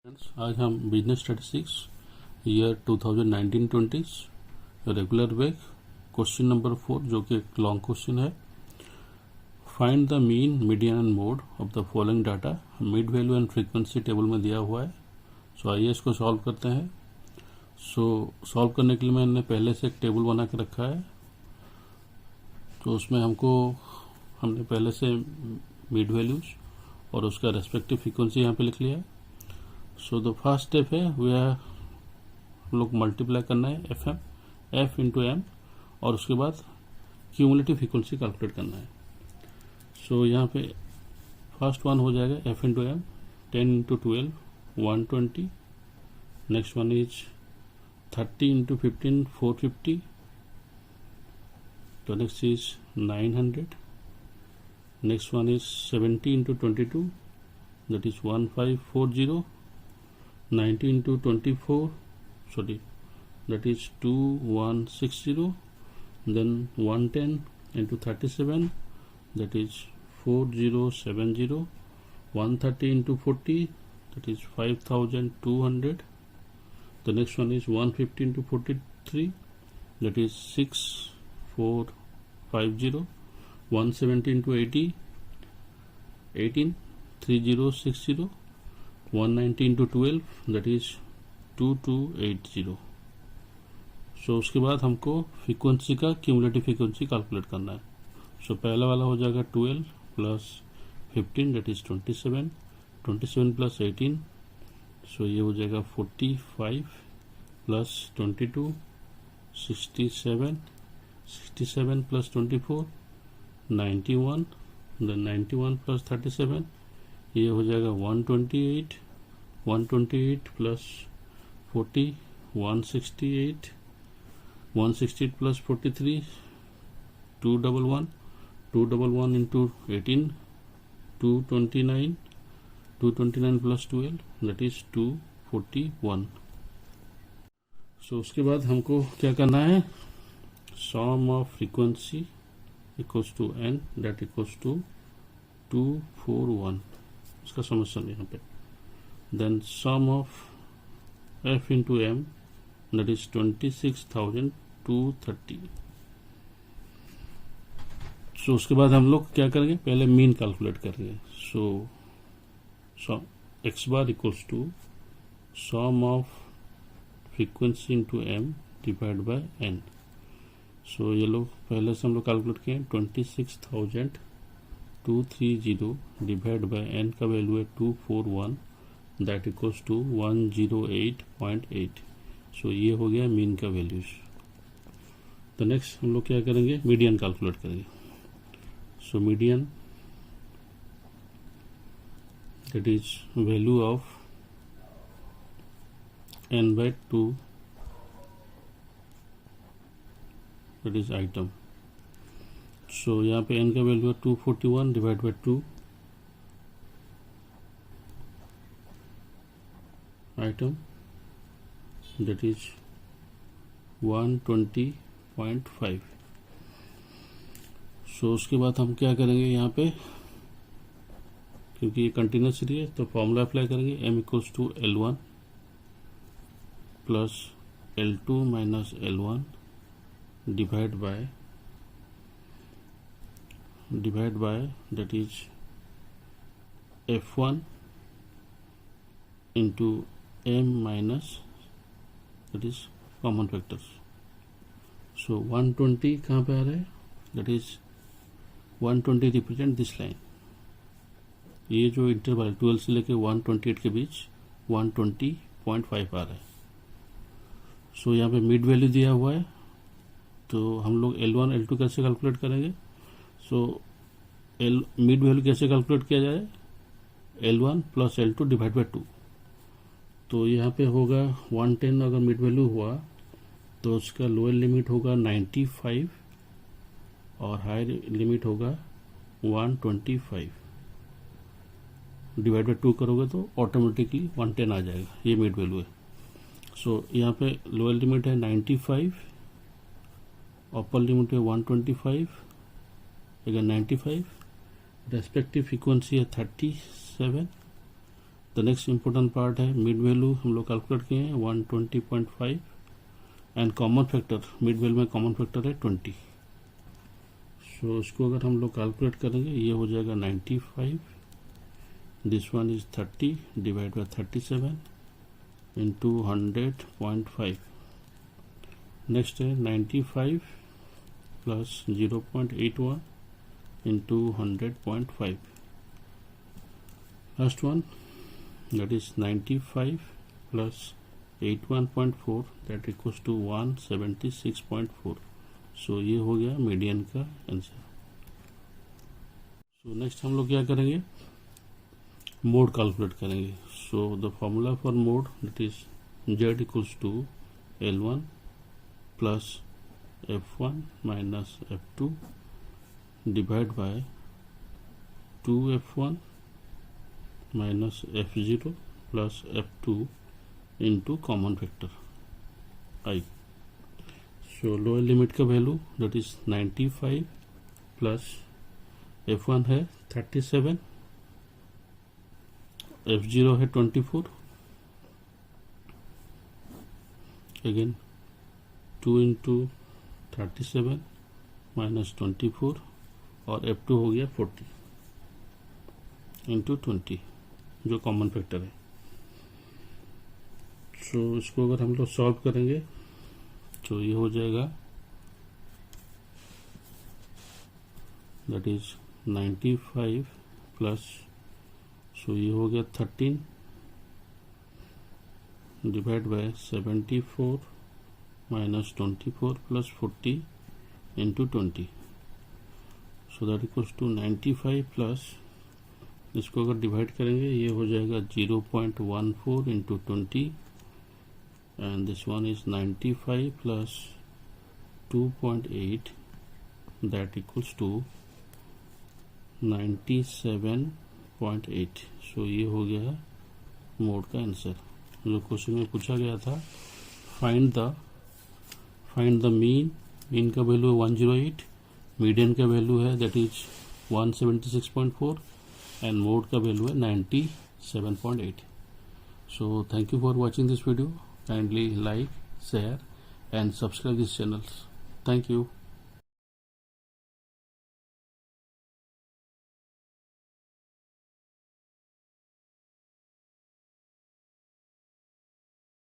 Friends, आज हम business statistics year 2019-20 regular way question number 4 जो कि एक लॉन्ग क्वेश्चन है। Find the mean median and mode of the following data. Mid value and frequency table में दिया हुआ है। सो आइए इसको सॉल्व करते हैं। सॉल्व करने के लिए मैंने पहले से एक टेबल बना के रखा है। तो उसमें हमने पहले से मिड वैल्यूज और उसका रेस्पेक्टिव फ्रीक्वेंसी यहाँ पे लिख लिया है। सो द फर्स्ट स्टेप है हम लोग मल्टीप्लाई करना है एफ इंटू एम और उसके बाद क्यूमुलेटिव फ्रीक्वेंसी कैलकुलेट करना है। सो यहाँ पे फर्स्ट वन हो जाएगा F into M 10 into 12 120। Next one is 30 into 15 450। तो next is 900। Next one is 70 into 22 that is 1540. 90 into 24, sorry, that is 2160. Then 110 into 37, that is 4070. 130 into 40, that is 5200. The next one is 150 into 43, that is 6450. 170 into 80, 18 3060. 190 into 12, that is 2280. सो उसके बाद हमको frequency का cumulative frequency calculate करना है। सो पहला वाला हो जाएगा 12 प्लस 15 that is 27. 27 प्लस 18, सो ये हो जाएगा 45 प्लस 22 67. 67 प्लस 24 91. then 91 प्लस 37, ये हो जाएगा 128. 128 plus 40 168. 168 plus 43 211. 211 into 18 229. 229 plus 12 that is 241. So उसके बाद हमको क्या करना है, sum of frequency equals to N that equals to 241. इसका समेशन यहाँ पे। Then sum of F into M that is 26,230. So उसके बाद हम लोग क्या करेंगे, पहले मीन कैलकुलेट करेंगे। So X bar equals to sum of frequency into M divide by N. So ये लोग पहले से हम लोग कैलकुलेट किए 26,230 डिवाइड बाय एन का वैल्यू है 241 दैट इक्वल्स टू 108.8. सो ये हो गया मीन का वैल्यूज। तो नेक्स्ट हम लोग क्या करेंगे, मीडियन कैलकुलेट करेंगे। So median that is value of n by 2 that is item. So यहाँ पे n का वैल्यू है 241 divide by 2 item that is 120.5. So उसके बाद हम क्या करेंगे यहाँ पे, क्योंकि ये कंटिन्यूस सीरीज है तो फॉर्मूला अप्लाई करेंगे m equals to L1 plus L2 minus L1 divide by that is f1 into m minus that is common factors. So 120 कहाँ पे आ रहा है, that is 120 represent this line. ये जो इंटरवल 12 से लेके 128 के बीच 120.5 आ रहा है। सो यहाँ पे मिड वैल्यू दिया हुआ है तो हम लोग L1 L2 कैसे कैलकुलेट करेंगे। सो मिड वैल्यू कैसे कैलकुलेट किया जाए, L1 plus L2 divide by 2। तो यहाँ पे होगा 110 अगर मिड वैल्यू हुआ तो उसका लोअर लिमिट होगा 95 और हायर लिमिट होगा 125। डिवाइड बाई 2 करोगे तो ऑटोमेटिकली 110 आ जाएगा, ये मिड वैल्यू है। सो यहाँ पे लोअर लिमिट है 95, अपर लिमिट है 125, अगर 95, रेस्पेक्टिव फ्रीक्वेंसी है 37, the the next important part है मिड वैल्यू हम लोग कैलकुलेट किए हैं 120.5 and common factor mid value में कॉमन फैक्टर है 20. सो इसको अगर हम लोग कैलकुलेट करेंगे ये हो जाएगा 95. This one is 30 divide by 37 into 100.5. Next है 95 plus 0.81 into 100.5. Last one, that is 95 plus 81.4, that equals to 176.4. So ये हो गया मीडियन का आंसर. सो नेक्स्ट हम लोग क्या करेंगे, मोड कैलकुलेट करेंगे. So the formula for mode that is z equals to L1 plus F1 minus F2 divide by 2F1 minus F0 plus F2 into common factor I. So lower limit का value that is 95 plus F1 है 37, F0 है 24, again 2 into 37 minus 24 और F2 हो गया 40 into 20 जो common factor है. सो इसको अगर हम लोग सॉल्व करेंगे तो ये हो जाएगा दैट इज 95 प्लस सो ये हो गया 13 divide by 74 minus 24 plus 40 into 20. So that equals to 95 plus इसको अगर डिवाइड करेंगे ये हो जाएगा 0.14 into 20 and this one is 95 plus 2.8 that equals to 97.8. So ये हो गया मोड का आंसर. जो क्वेश्चन में पूछा गया था फाइंड द मीन का वैल्यू है 108, मीडियन का वैल्यू है दैट इज 176.4 एंड मोड का वैल्यू है 97.8. So thank you for watching this video. Kindly like, share and subscribe this channel. Thank you.